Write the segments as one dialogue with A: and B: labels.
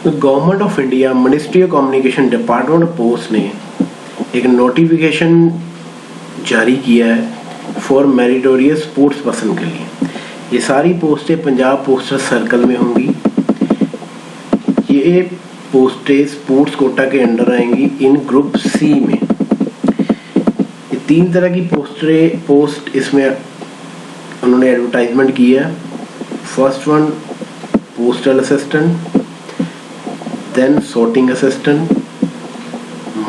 A: तो government of India ministry of communication department of post ने एक नोटिफिकेशन जारी किया है फॉर मेरिटोरियस स्पोर्ट्स पर्सन के लिए। ये सारी पोस्टें पंजाब पोस्टल सर्कल में होंगी। ये पोस्टें स्पोर्ट्स कोटा के अंडर आएंगी इन ग्रुप सी में। ये 3 तरह की पोस्ट इसमें उन्होंने एडवर्टाइजमेंट किया है। First one postal assistant, then sorting assistant,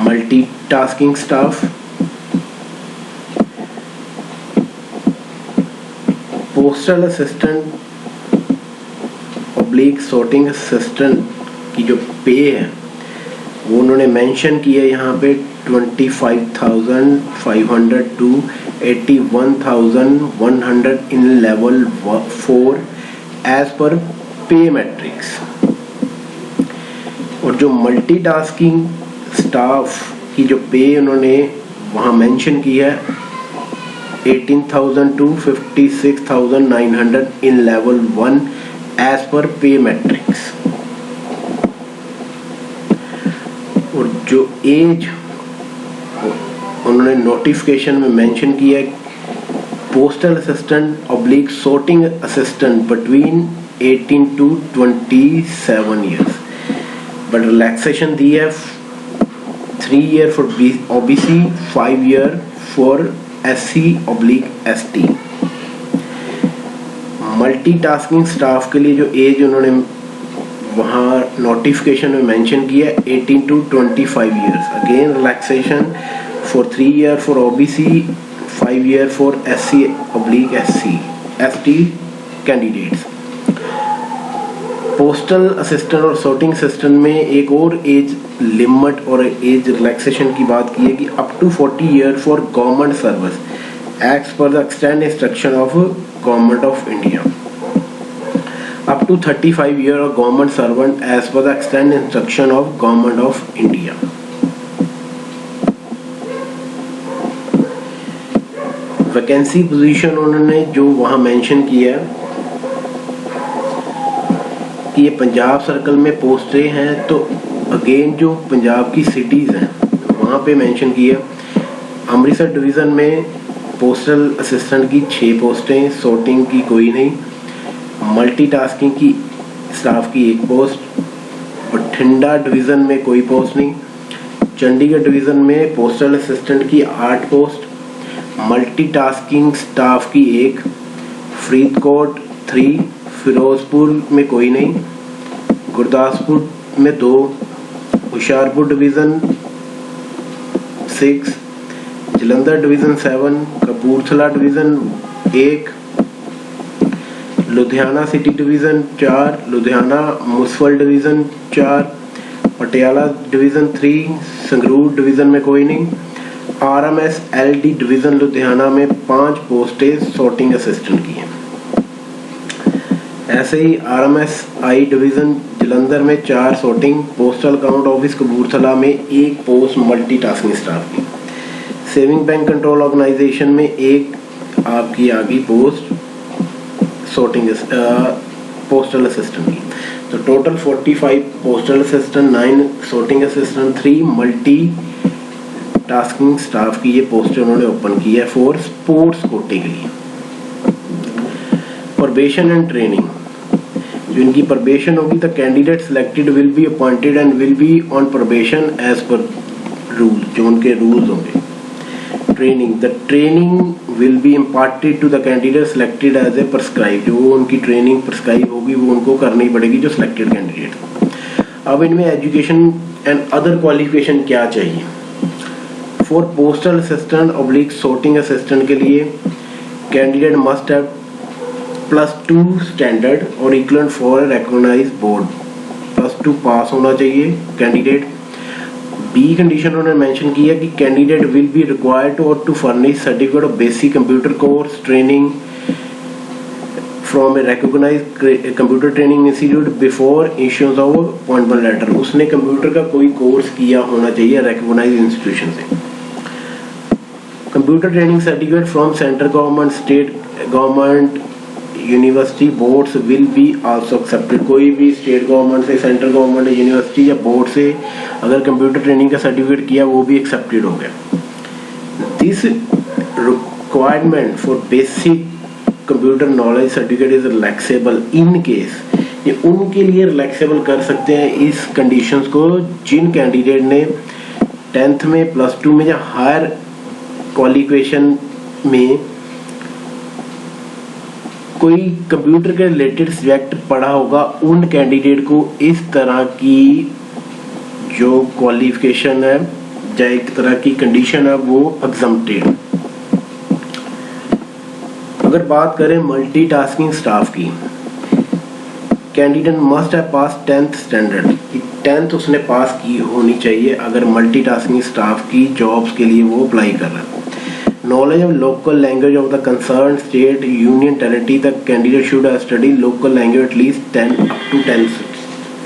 A: multitasking staff, postal assistant oblique sorting assistant की जो पे है वो उन्होंने मेंशन किया यहाँ पे 25,500 to 81,100 in level 4 as per पे मैट्रिक्स। और जो मल्टीटास्किंग स्टाफ की जो पे उन्होंने वहाँ मेंशन किया है 18,000 to 56,900 in level 1 as per पे मैट्रिक्स। और जो एज उन्होंने नोटिफिकेशन में मेंशन किया है postal assistant oblique sorting assistant between 18 to 27 years, but relaxation दी है 3 year for OBC, 5 year for SC/ST। Multitasking staff के लिए जो एज उन्होंने वहाँ नोटिफिकेशन में मेंशन किया 18 to 25 years. Again relaxation for 3 year for OBC, 5 year for SC/ST candidates. Postal assistant और sorting असिस्टेंट में एक और एज लिमिट और एज रिलैक्सेशन की बात की है कि up to 40 year for government service act per the extend instruction of government of India, up to 35 year of government servant age per the extend instruction of government of India. Vacancy position उन्होंने जो वहां mention किया है कि ये Punjab circle में पोस्टें हैं, तो अगेन जो पंजाब की सिटीज़ हैं वहाँ पे मेंशन किया। अमृतसर डिवीज़न में पोस्टल असिस्टेंट की 6 पोस्टें, sorting की कोई नहीं, मल्टीटास्किंग की स्टाफ की 1 पोस्ट, बठिंडा डिवीज़न में कोई पोस्ट नहीं, चंडीगढ़ डिवीज़न में पोस्टल असिस्टेंट की 8 पोस्ट, मल्टीटास्किंग स्टाफ की 1, फरीदकोट 3, फिरोजपुर में कोई नहीं, गुरदासपुर में 2, Hoshiarpur division 6, Jalandhar division 7, Kapurthala division 1, Ludhiana city division 4, Ludhiana municipal division 4, Patiala division 3, Sangrur division में कोई नहीं, RMS LD डिवीज़न लुधियाना में 5 पोस्टें sorting असिस्टेंट की हैं। ऐसे ही RMS I डिवीज़न जलंधर में 4 sorting, postal account office Kapurthala में 1 पोस्ट मल्टीटास्किंग स्टाफ की, सेविंग बैंक कंट्रोल ऑर्गेनाइजेशन में 1 आपकी आ गई पोस्ट sorting पोस्टल असिस्टेंट की। तो total 45 postal assistant, 9 sorting assistant, 3 multi tasking staff की ये पोस्टें उन्होंने ओपन की है फॉर स्पोर्ट्स कोटे के लिए। प्रोबेशन एंड ट्रेनिंग, जो इनकी प्रोबेशन होगी the candidate selected will be appointed and will be on probation as per rule, जो उनके रूल्स होंगे। Training, the training will be imparted to the candidate selected as a prescribe, जो उनकी training prescribe होगी वो उनको करनी पड़ेगी जो सिलेक्टेड कैंडिडेट। अब इनमें एजुकेशन एंड अदर क्वालिफिकेशन क्या चाहिए। For postal assistant oblique sorting assistant के लिए कैंडिडेट मस्ट हैव +2 स्टैंडर्ड और equivalent for recognised board, +2 pass होना चाहिए कैंडिडेट। बी कंडीशन उन्होंने मेंशन किया कि candidate will be required to furnish certificate of basic computer course training from a recognised computer training institute before issuance of appointment letter. उसने computer का कोई course किया होना चाहिए रिकॉग्नाइज्ड इंस्टीट्यूशन से। Computer training certificate from central government, state government university boards will be also accepted. कोई भी state government से, सेंट्रल गवर्नमेंट यूनिवर्सिटी या बोर्ड से अगर कंप्यूटर ट्रेनिंग का सर्टिफिकेट किया वो भी एक्सेप्टेड हो गया। This requirement for basic computer knowledge certificate is relaxable in case, ये उनके लिए रिलैक्सेबल कर सकते हैं इस कंडीशंस को जिन कैंडिडेट ने 10th में, +2 में या हायर क्वालिफिकेशन में कोई कंप्यूटर के रिलेटेड सब्जेक्ट पढ़ा होगा। उन कैंडिडेट को इस तरह की जो क्वालिफिकेशन है या एक तरह की कंडीशन है वो एग्जम्प्टेड। अगर बात करें मल्टीटास्किंग स्टाफ की, candidate must have pass 10th standard, 10th उसने पास की होनी चाहिए अगर मल्टीटास्किंग स्टाफ की जॉब्स के लिए वो अप्लाई कर रहा है। Knowledge of local language of the concern state union territory, the candidate should have studied local language at least 10 up to 10th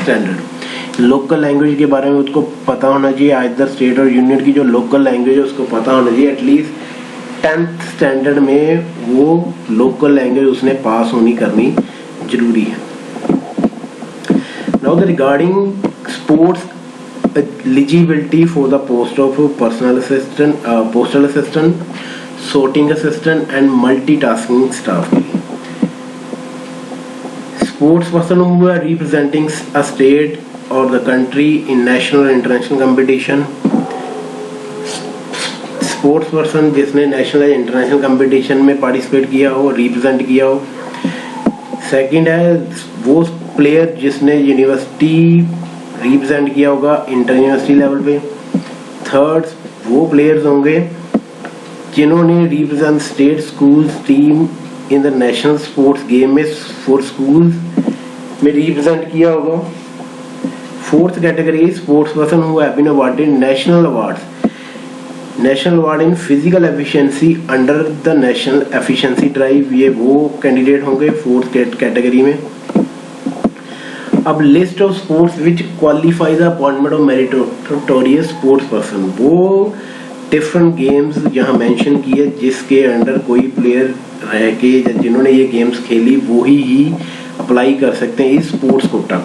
A: standard. Local language के बारे में उसको पता होना चाहिए, आइदर स्टेट और यूनियन की जो लोकल लैंग्वेज है उसको पता होना चाहिए, एटलीस्ट 10th स्टैंडर्ड में वो लोकल लैंग्वेज उसने पास होनी करनी जरूरी है। Now the regarding sports eligibility for the post of personal assistant, postal assistant, sorting assistant and multitasking staff. Sports person who are representing a state or the country in national or international competition. Sports person जिसने national या international competition में participate किया हो, represent किया हो। Second है वो player जिसने यूनिवर्सिटी रिप्रेजेंट किया होगा इंटर यूनिवर्सिटी लेवल पे। थर्ड वो प्लेयर्स होंगे जिन्होंने represent state schools team in the national sports game में फॉर स्कूल्स में रिप्रेजेंट किया होगा। Fourth category sports person who have been awarded national awards, national award in physical efficiency under the national efficiency drive, ये वो candidate होंगे fourth category में। अब list of sports which qualify the appointment of meritorious sports person, वो different games यहाँ mention किए जिसके under कोई प्लेयर रह के जिन्होंने ये गेम्स खेली वो ही अप्लाई कर सकते हैं इस स्पोर्ट्स कोटा,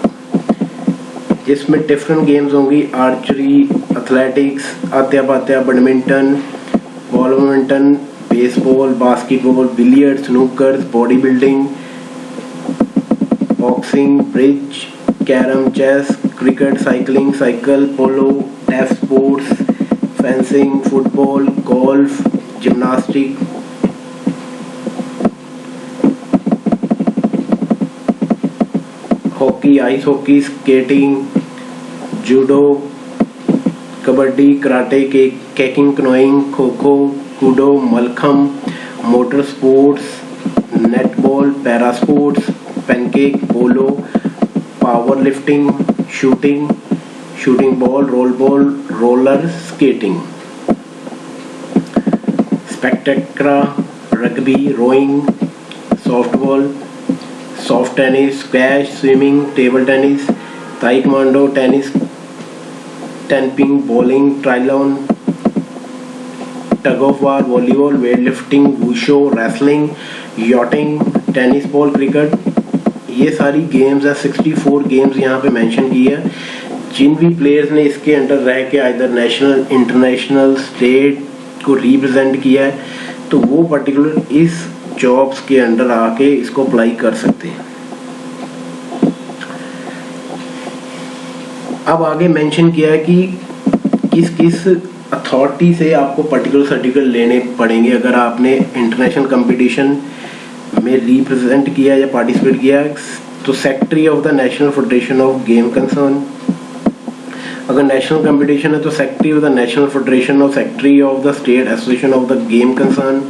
A: जिसमें डिफरेंट गेम्स होंगी archery, athletics, Atya Patya, badminton, badminton, baseball, basketball, billiards, snooker, body building, boxing, bridge, carrom, chess, cricket, cycling, cycle, polo, टेफ sports, fencing, football, golf, gymnastic, hockey, ice hockey, skating, judo, kabaddi, karate, kayaking, canoeing, kho kho, kudo, mallakhamb, motor sports, netball, para sports, pancake, polo, power lifting, shooting, shooting ball, roll ball, roller skating, स्पेक्टेक्रा, rugby, rowing, softball, soft tennis, squash, swimming, table tennis, taekwondo, tennis, tenpin, bowling, triathlon, tug of war, volleyball, weight lifting, wushu, wrestling, yachting, tennis ball, cricket, ये सारी games है। 64 games यहाँ पे mention की है। जिन भी players ने इसके अंडर रह के आइदर नेशनल, इंटरनेशनल, स्टेट को रिप्रेजेंट किया है तो वो पर्टिकुलर इस जॉब्स के अंडर आके इसको अप्लाई कर सकते हैं। अब आगे मेंशन किया है कि किस किस अथॉरिटी से आपको पर्टिकुलर सर्टिफिकेट लेने पड़ेंगे अगर आपने इंटरनेशनल कंपटीशन में रिप्रेजेंट किया या पार्टिसिपेट किया। तो secretary of the national federation of game concern, अगर नेशनल कंपटीशन है तो secretary of the national federation और secretary of the state association of the game concern.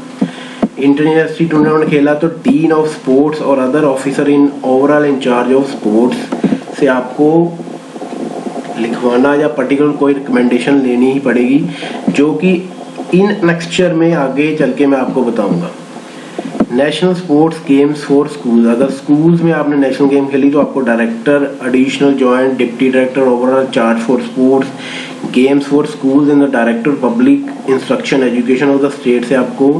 A: Inter university tournament खेला तो डीन ऑफ स्पोर्ट्स और other officer in overall in charge of sports से आपको लिखवाना या पर्टिकुलर कोई रिकमेंडेशन लेनी ही पड़ेगी, जो कि इन नेक्स्चर में आगे चल के मैं आपको बताऊंगा। National sports games for school, अगर स्कूल्स में आपने नेशनल गेम खेली तो आपको director, additional joint deputy director overall charge for sports games for schools in the director public instruction education of the state से आपको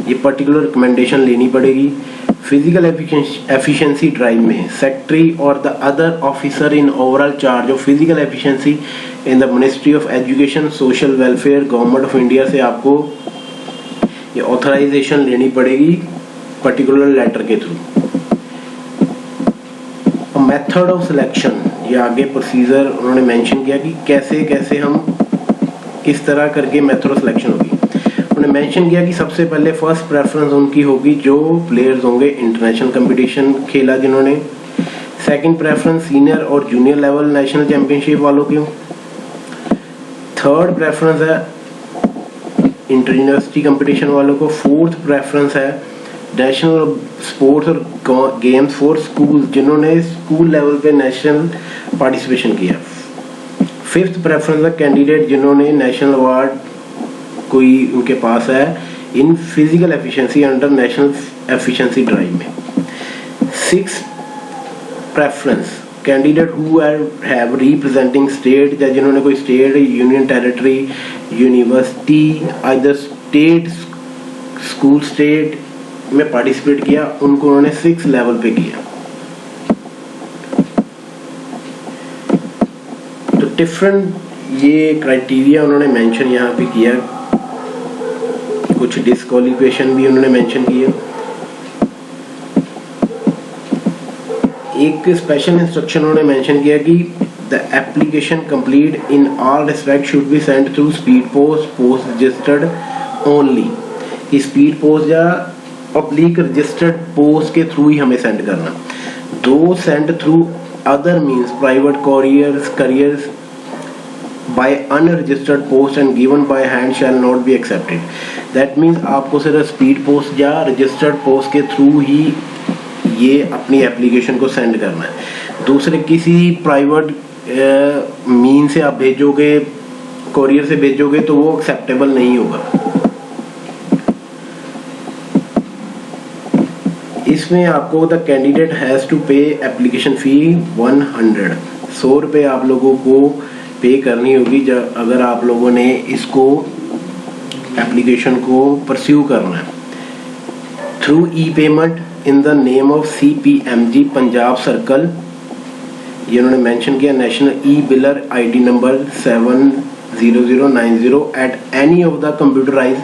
A: ये पर्टिकुलर रिकमेंडेशन लेनी पड़ेगी। फिजिकल एफिशिएंसी ड्राइव में सेक्रेटरी और the other officer in overall charge of physical efficiency in the ministry of education social welfare government of India से आपको ये ऑथराइजेशन लेनी पड़ेगी पर्टिकुलर लेटर के थ्रू। मेथड ऑफ सिलेक्शन, ये आगे प्रोसीजर उन्होंने मेंशन किया कि कैसे कैसे हम किस तरह करके मेथड ऑफ सिलेक्शन होगी। उन्होंने मेंशन किया कि सबसे पहले फर्स्ट प्रेफरेंस उनकी होगी जो प्लेयर्स होंगे इंटरनेशनल कंपटीशन खेला जिन्होंने। सेकंड प्रेफरेंस सीनियर और जूनियर लेवल नेशनल चैंपियनशिप वालों की। थर्ड प्रेफरेंस है इंटर यूनिवर्सिटी कंपटीशन वालों को। फोर्थ प्रेफरेंस है नेशनल स्पोर्ट्स और गेम्स फॉर स्कूल जिन्होंने स्कूल लेवल पे नेशनल पार्टिसिपेशन किया। फिफ्थ प्रेफरेंस है कैंडिडेट जिन्होंने नेशनल अवार्ड कोई उनके पास है in physical efficiency under national efficiency drive में। Six preference candidate who have representing state, या जिन्होंने कोई state union territory university either state school state में पार्टिसिपेट किया, उनको उन्होंने 6 लेवल पे किया। तो डिफरेंट ये क्राइटेरिया उन्होंने मेंशन यहाँ पे किया, कुछ डिस्क्वालिफिकेशन भी उन्होंने मेंशन किया। एक स्पेशल इंस्ट्रक्शन उन्होंने मेंशन किया कि the application complete in all respect should be send through speed post post registered only. Speed post या पब्लिक रजिस्टर्ड पोस्ट के थ्रू ही हमें सेंड करना। दो send through other means private careers by unregistered post and given by hand shall not be accepted. That means आपको सिर्फ speed post या registered post के through ही ये अपनी एप्लीकेशन को सेंड करना है। दूसरे किसी प्राइवेट मीन से आप भेजोगे, कोरियर से भेजोगे तो वो एक्सेप्टेबल नहीं होगा। इसमें आपको द कैंडिडेट हैज टू पे एप्लीकेशन फी 100 रुपये आप लोगों को पे करनी होगी अगर आप लोगों ने इसको एप्लीकेशन को परस्यू करना है। Through e payment in the name of CPMG Punjab circle, ये उन्होंने मेंशन किया national e biller ID number 70090 at any of the computerise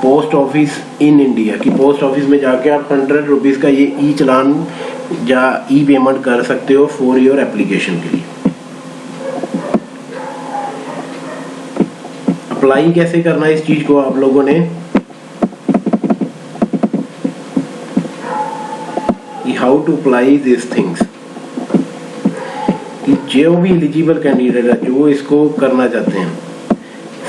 A: post office in India, कि पोस्ट ऑफिस में जाके आप 100 रुपीज़ का ये ई चलान या ई पेमेंट कर सकते हो फॉर योर एप्लीकेशन के लिए। अप्लाई कैसे करना है इस चीज को आप लोगों ने, how to apply this things, जो भी एलिजिबल कैंडिडेट है जो इसको करना चाहते हैं,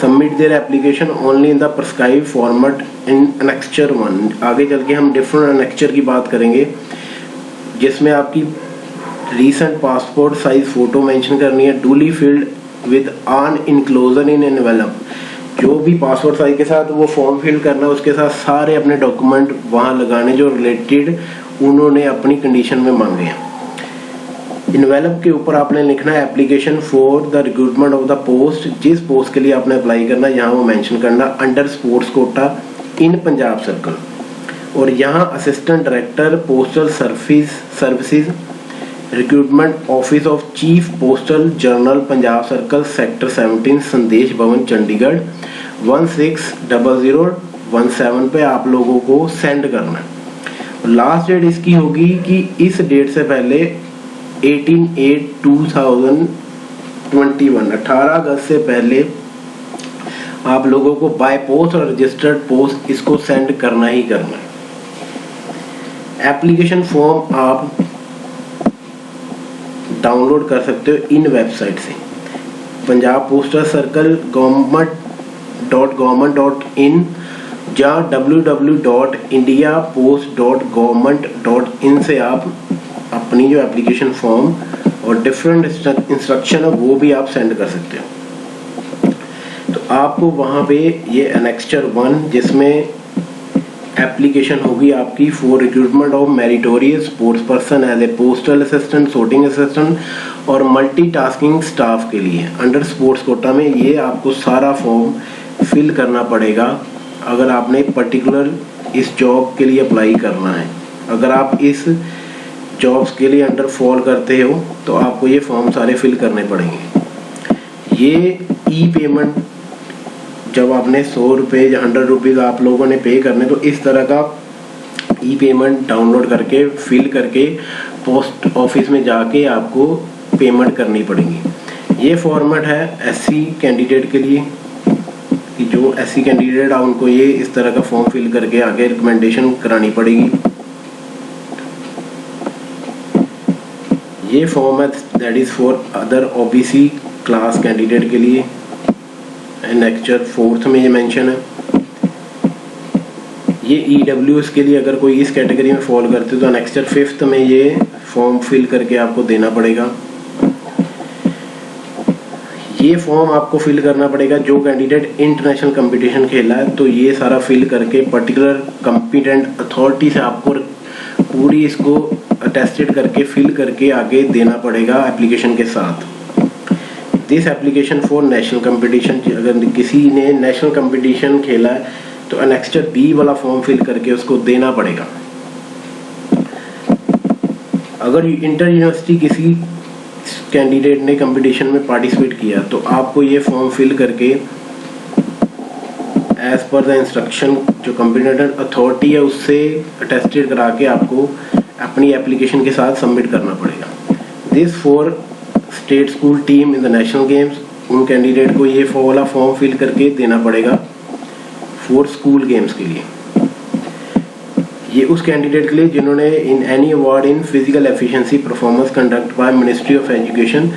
A: submit their application only in the prescribe format in annexure 1। आगे चल के हम डिफरेंट एनेक्चर की बात करेंगे जिसमें आपकी recent passport size photo mention करनी है, duly filled with on enclosure in envelope, जो भी पासपोर्ट साइज के साथ वो फॉर्म फिल करना है उसके साथ सारे अपने डॉक्यूमेंट वहाँ लगाने जो रिलेटेड उन्होंने अपनी कंडीशन में मांगे हैं। इनवेलप के ऊपर आपने लिखना है application for the recruitment of the post, जिस पोस्ट के लिए आपने अप्लाई करना है यहाँ वो मेंशन करना अंडर स्पोर्ट्स कोटा इन पंजाब सर्कल, और यहाँ assistant director postal services recruitment office of chief postal general Punjab circle sector 17 संदेश भवन चंडीगढ़ 160017 पे आप लोगों को सेंड करना है। लास्ट डेट इसकी होगी कि इस डेट से पहले 18/8/2021 18 अगस्त से पहले आप लोगों को बाय पोस्ट और रजिस्टर्ड पोस्ट इसको सेंड करना ही करना है। एप्लीकेशन फॉर्म आप डाउनलोड कर सकते हो इन वेबसाइट से, पंजाब पोस्टल सर्कल government.in या www.indiapost.government.in से आप अपनी जो एप्लीकेशन फॉर्म और डिफरेंट इंस्ट्रक्शन है वो भी आप सेंड कर सकते हो। तो आपको वहाँ पे ये एनेक्चर 1 जिसमें एप्लीकेशन होगी आपकी for recruitment of meritorious sports person as a postal assistant, sorting assistant और मल्टीटास्किंग स्टाफ के लिए अंडर स्पोर्ट्स कोटा में, ये आपको सारा फॉर्म फिल करना पड़ेगा अगर आपने पर्टिकुलर इस जॉब के लिए अप्लाई करना है। अगर आप इस जॉब्स के लिए अंडर फॉल करते हो तो आपको ये फॉर्म सारे फिल करने पड़ेंगे। ये ई पेमेंट जब आपने 100 रुपये या 100 रुपीज़ आप लोगों ने पे करने, तो इस तरह का ई पेमेंट डाउनलोड करके फिल करके पोस्ट ऑफिस में जाके आपको पेमेंट करनी पड़ेगी। ये फॉर्मेट है एससी कैंडिडेट के लिए कि जो एससी कैंडिडेट है उनको ये इस तरह का फॉर्म फिल करके आगे रिकमेंडेशन करानी पड़ेगी। ये फॉर्म है that is for other OBC class candidate के लिए। नेक्चर 4th में ये मेंशन है। ये ईडब्ल्यूएस के लिए अगर कोई इस कैटेगरी में फॉल करते तो नेक्चर 5th में ये फॉर्म फिल करके आपको देना पड़ेगा। ये फॉर्म आपको फिल करना पड़ेगा जो कैंडिडेट इंटरनेशनल कंपटीशन खेला है, तो ये सारा फिल करके पर्टिकुलर कॉम्पिटेंट अथॉरिटी से आपको पूरी इसको अटेस्टेड करके फिल करके आगे देना पड़ेगा एप्लीकेशन के साथ। This application for national competition, अगर किसी ने नेशनल कंपटीशन खेला है तो एनेक्स्टर बी वाला फॉर्म फिल करके उसको देना पड़ेगा। अगर इंटर यूनिवर्सिटी किसी कैंडिडेट ने कंपटीशन में पार्टिसिपेट किया तो आपको ये फॉर्म फिल करके एज पर द इंस्ट्रक्शन जो कंपीटेंट अथॉरिटी है उससे अटेस्टेड करा के आपको अपनी एप्लीकेशन के साथ सबमिट करना पड़ेगा। This for state school team in the national games, उन कैंडिडेट को ये वाला फॉर्म फिल करके देना पड़ेगा फॉर स्कूल गेम्स के लिए। ये उस कैंडिडेट के लिए जिन्होंने in any award in physical efficiency performance conduct by ministry of education,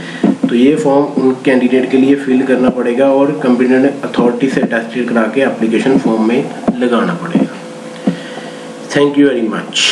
A: तो ये फॉर्म उन कैंडिडेट के लिए फिल करना पड़ेगा और कंपीटेंट अथॉरिटी से अटेस्टेड करा के एप्लीकेशन फॉर्म में लगाना पड़ेगा। Thank you very much.